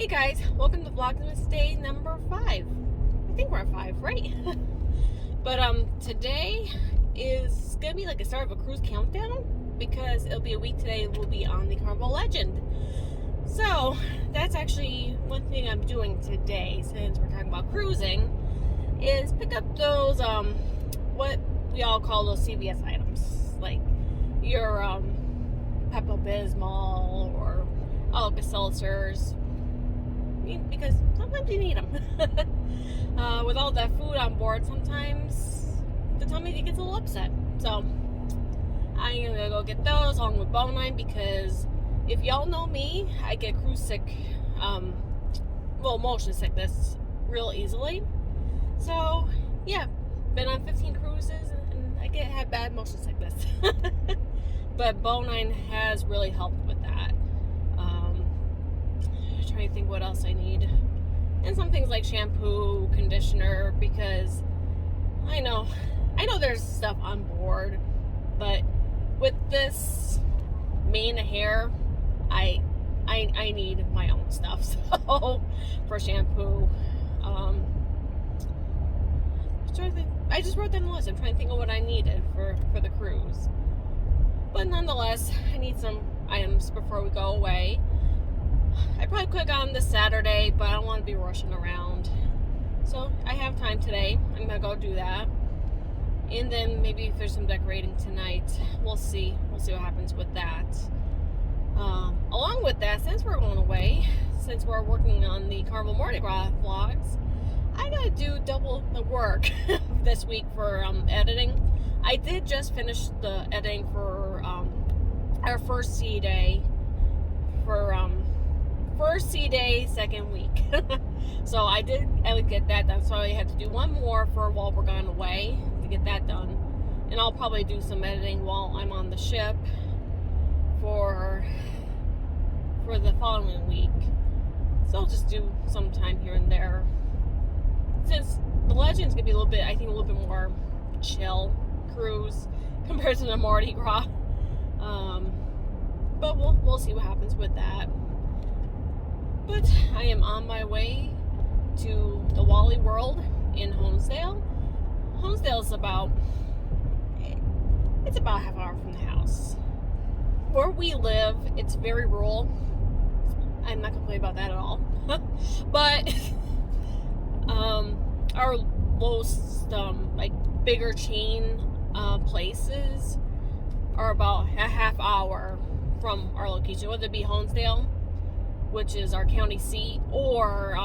Hey guys, welcome to Vlogmas day number 5. I think we're on 5, right? But today is gonna be like a start of a cruise countdown because it'll be a week today. We'll be on the Carnival Legend. So that's actually one thing I'm doing today, since we're talking about cruising, is pick up those what we all call those CVS items, like your Pepto-Bismol or Alka-Seltzers, because sometimes you need them. With all that food on board, sometimes the tummy gets a little upset. So I'm gonna go get those along with Bone because if y'all know me, I get cruise sick, motion sickness real easily. So yeah, been on 15 cruises and I have bad motion sickness. But Bone has really helped with that. Trying to think what else I need, and some things like shampoo, conditioner, because I know there's stuff on board, but with this mane of hair, I need my own stuff. So for shampoo, I just wrote down the list. I'm trying to think of what I needed for the cruise, but nonetheless, I need some items before we go away. I probably could have gone this Saturday, but I don't want to be rushing around. So I have time today. I'm going to go do that. And then maybe if there's some decorating tonight, we'll see. We'll see what happens with that. Along with that, since we're going away, since we're working on the Carnival Mardi Gras vlogs, I got to do double the work this week for editing. I did just finish the editing for our first sea day for first sea day, second week. So I would get that done. So I had to do one more for while we're gone away to get that done. And I'll probably do some editing while I'm on the ship for the following week. So I'll just do some time here and there. Since the Legend's gonna be a little bit more chill cruise compared to the Mardi Gras. But we'll see what happens with that. But I am on my way to the Wally World in Honesdale. Honesdale is about half an hour from the house. Where we live, it's very rural. I'm not complaining about that at all. But our most bigger chain places are about a half hour from our location, whether it be Honesdale, which is our county seat, or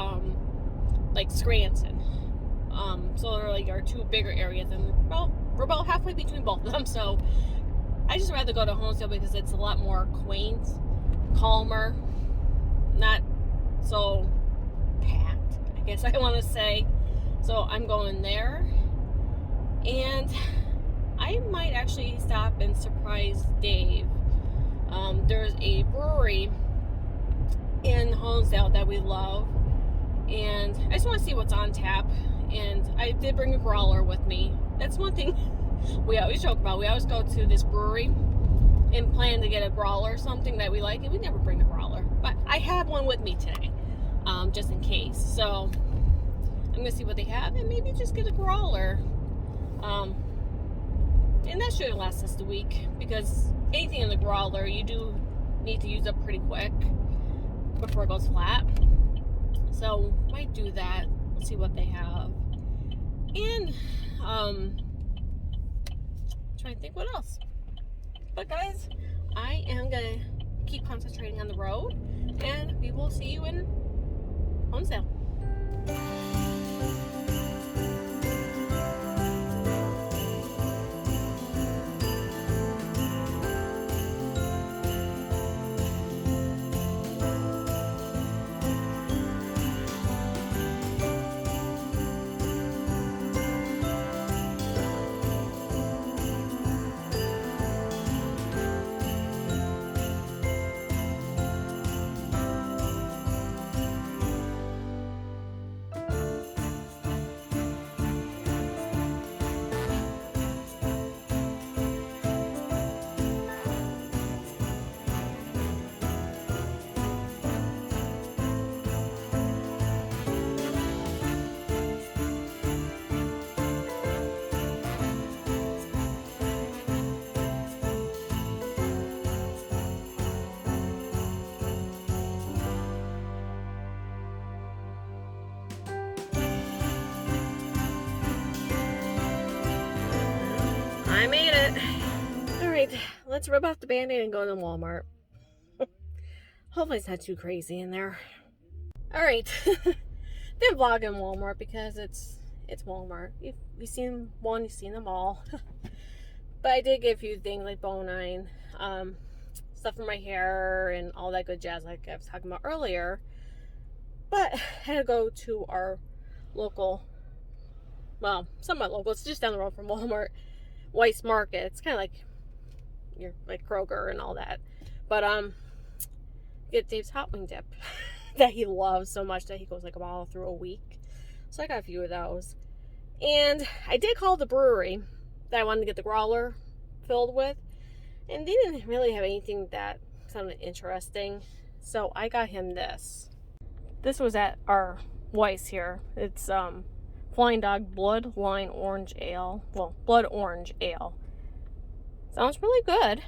like Scranton. So they're like our two bigger areas, and we're about halfway between both of them. So I just rather go to Honesdale because it's a lot more quaint, calmer, not so packed, I guess I want to say. So I'm going there, and I might actually stop and surprise Dave. There's a brewery in Honesdale that we love, and I just want to see what's on tap. And I did bring a growler with me. That's one thing we always joke about. We always go to this brewery and plan to get a growler or something that we like, and we never bring a growler, but I have one with me today, just in case. So I'm gonna see what they have and maybe just get a growler, and that should last us the week, because anything in the growler you do need to use up pretty quick before it goes flat. So might do that. Let's see what they have. And trying to think what else. But guys, I am gonna keep concentrating on the road, and we will see you in Honesdale. I made it. Alright, let's rip off the band-aid and go to Walmart. Hopefully it's not too crazy in there. Alright. Didn't vlog in Walmart because it's Walmart. You've seen one, you've seen them all. But I did get a few things like bone-ine, stuff for my hair and all that good jazz like I was talking about earlier. But I had to go to our local, well, somewhat local, it's just down the road from Walmart, Weiss Market. It's kind of like your like Kroger and all that. But get Dave's hot wing dip that he loves so much that he goes like a bottle through a week. So I got a few of those. And I did call the brewery that I wanted to get the growler filled with, and they didn't really have anything that sounded interesting. So I got him this. This was at our Weiss here. It's Flying Dog Blood Line Orange Ale. Well, Blood Orange Ale. Sounds really good.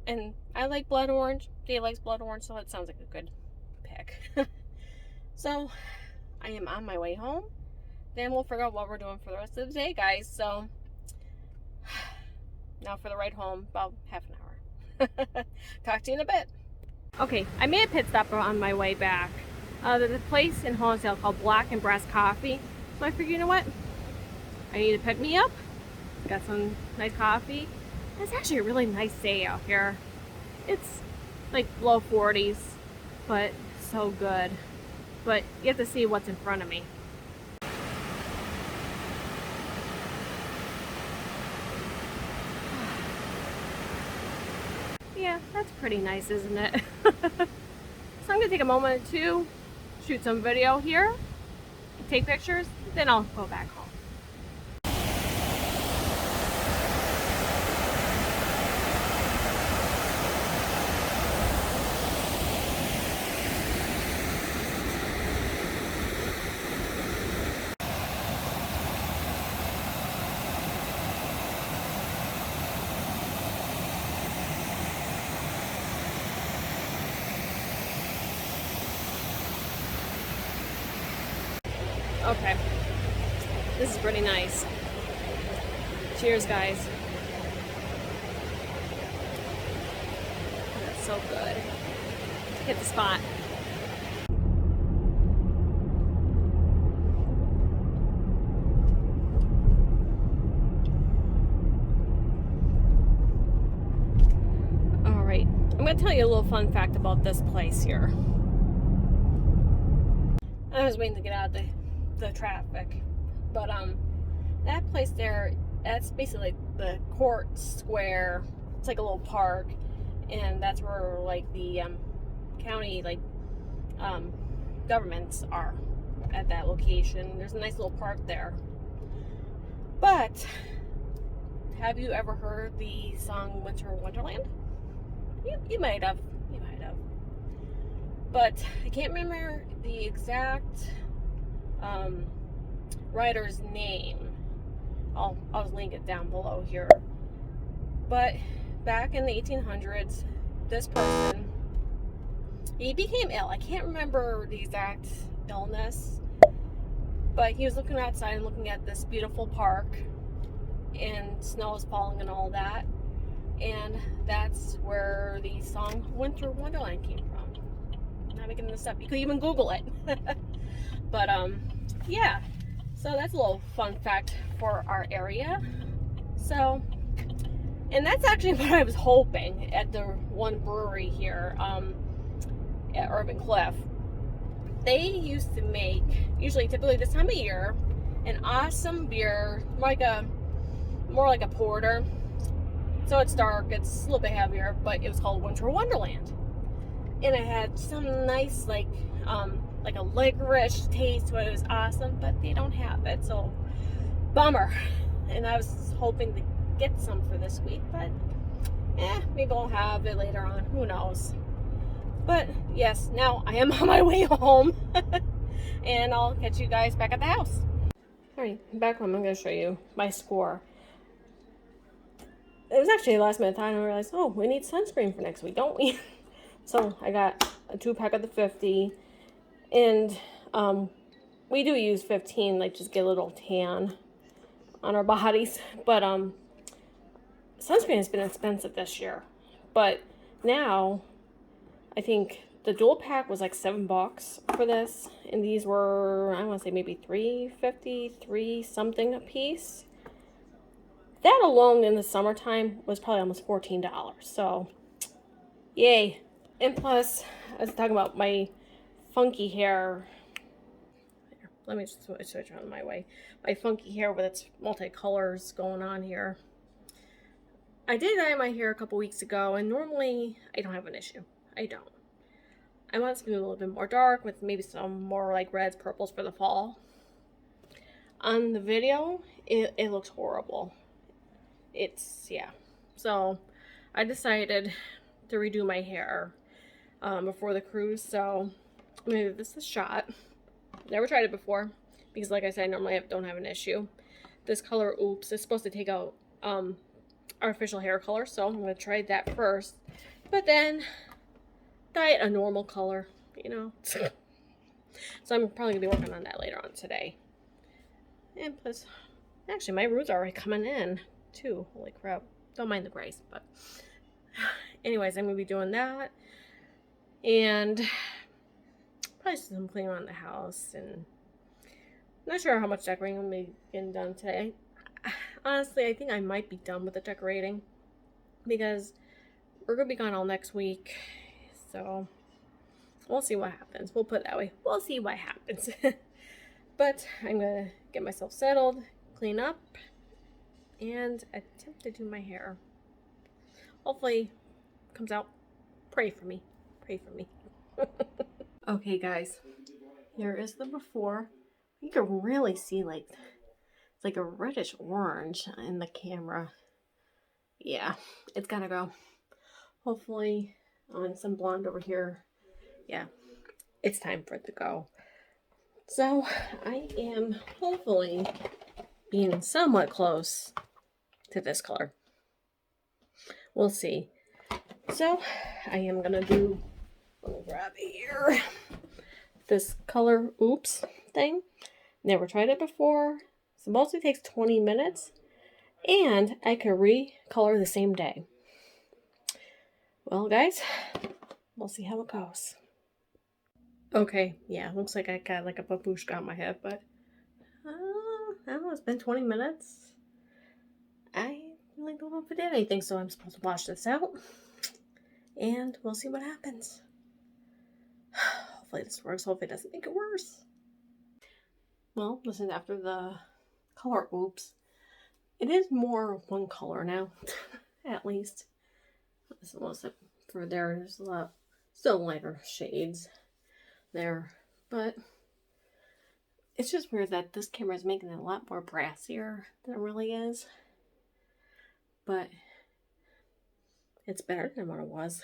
And I like blood orange. Dave likes blood orange, so it sounds like a good pick. So I am on my way home. Then we'll figure out what we're doing for the rest of the day, guys. So now for the ride home, about half an hour. Talk to you in a bit. Okay, I made a pit stop on my way back. There's a place in Honesdale called Black and Brass Coffee. So I figured, you know what? I need to pick me up. Got some nice coffee. It's actually a really nice day out here. It's like low 40s, but so good. But you have to see what's in front of me. Yeah, that's pretty nice, isn't it? So I'm gonna take a moment to shoot some video here, take pictures, then I'll go back home. Okay, this is pretty nice. Cheers, guys. That's so good. Hit the spot. All right, I'm gonna tell you a little fun fact about this place here. I was waiting to get out of the traffic, but that place there, that's basically like the court square. It's like a little park, and that's where like the county like governments are at that location. There's a nice little park there. But have you ever heard the song Winter Wonderland? You might have. You might have. But I can't remember the exact writer's name. I'll link it down below here. But back in the 1800s, this person, he became ill. I can't remember the exact illness, but he was looking outside and looking at this beautiful park, and snow is falling and all that, and that's where the song Winter Wonderland came from. I'm not making this up. You could even Google it. But yeah, so that's a little fun fact for our area. So, and that's actually what I was hoping at the one brewery here at Urban Cliff. They used to make, typically this time of year, an awesome beer, more like a porter. So it's dark, it's a little bit heavier, but it was called Winter Wonderland. And it had some nice like a licorice taste to it. It was awesome, but they don't have it, so bummer. And I was hoping to get some for this week, but maybe I'll have it later on, who knows. But yes, now I am on my way home. And I'll catch you guys back at the house. Alright, back home. I'm going to show you my score. It was actually a last minute time, and I realized, oh, we need sunscreen for next week, don't we? So I got a 2-pack of the 50, and we do use 15, like just get a little tan on our bodies. But sunscreen has been expensive this year, but now I think the dual pack was like $7 for this, and these were, I want to say maybe $3.53 something a piece. That alone in the summertime was probably almost $14. So, yay. And plus, I was talking about my funky hair. Here, let me switch around my way. My funky hair with its multicolors going on here. I did dye my hair a couple weeks ago, and normally I don't have an issue. I don't. I want it to be a little bit more dark with maybe some more like reds, purples for the fall. On the video, it looks horrible. Yeah. So I decided to redo my hair before the cruise. So I'm gonna give this a shot. Never tried it before because, like I said, I normally don't have an issue. This color, oops, is supposed to take out artificial hair color, so I'm gonna try that first. But then dye it a normal color, you know. So I'm probably gonna be working on that later on today. And plus, actually, my roots are already coming in too. Holy crap! Don't mind the grays, but anyways, I'm gonna be doing that, and probably some cleaning around the house, and I'm not sure how much decorating will be getting done today. Honestly, I think I might be done with the decorating because we're gonna be gone all next week, so we'll see what happens. We'll put it that way. We'll see what happens. But I'm gonna get myself settled, clean up, and attempt to do my hair. Hopefully it comes out. Pray for me. Pray for me. Okay, guys. Here is the before. You can really see like it's like a reddish orange in the camera. Yeah, it's gotta go. Hopefully on some blonde over here. Yeah, it's time for it to go. So I am hopefully being somewhat close to this color. We'll see. So I am gonna do, let me grab it here, this color oops thing. Never tried it before. So mostly takes 20 minutes, and I can recolor the same day. Well, guys, we'll see how it goes. Okay, yeah, looks like I got like a babushka on my head, but I don't know, it's been 20 minutes. I really don't know if it did anything, so I'm supposed to wash this out, and we'll see what happens. Hopefully this works. Hopefully it doesn't make it worse. Well, listen, after the color oops, it is more one color now, at least. This was for there's a lot still lighter shades there, but it's just weird that this camera is making it a lot more brassier than it really is. But it's better than what it was.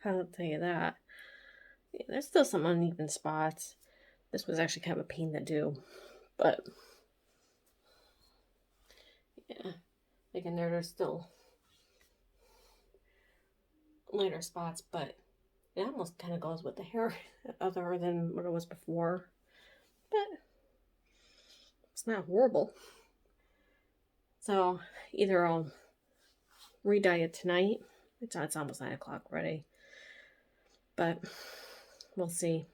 I'll tell you that. Yeah, there's still some uneven spots. This was actually kind of a pain to do, but yeah, like in there's still lighter spots, but it almost kind of goes with the hair other than what it was before. But it's not horrible. So either I'll re-dye it tonight. It's almost 9 o'clock already. But we'll see.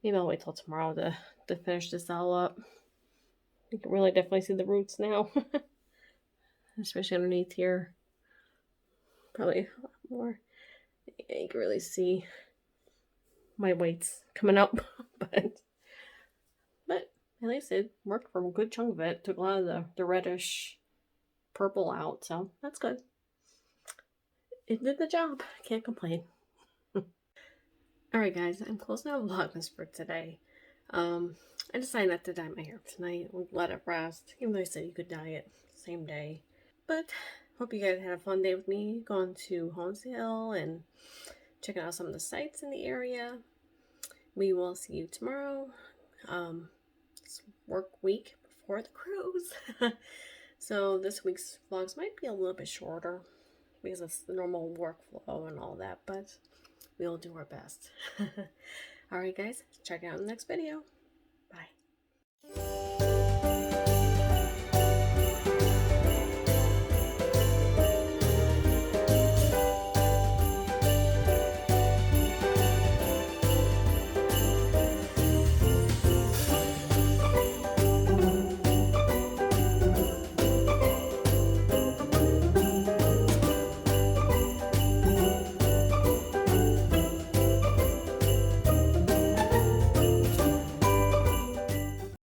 Maybe I'll wait till tomorrow to finish this all up. You can really definitely see the roots now. Especially underneath here. Probably a lot more. Yeah, you can really see my weights coming up. but at least it worked for a good chunk of it. Took a lot of the reddish purple out, so that's good. It did the job. Can't complain. Alright guys, I'm closing out Vlogmas for today. I decided not to dye my hair tonight. We'll let it rest. Even though I said you could dye it same day. But hope you guys had a fun day with me. Going to Honesdale and checking out some of the sites in the area. We will see you tomorrow. It's work week before the cruise. So this week's vlogs might be a little bit shorter because it's the normal workflow and all that, but we'll do our best. Alright guys, check out the next video. Bye.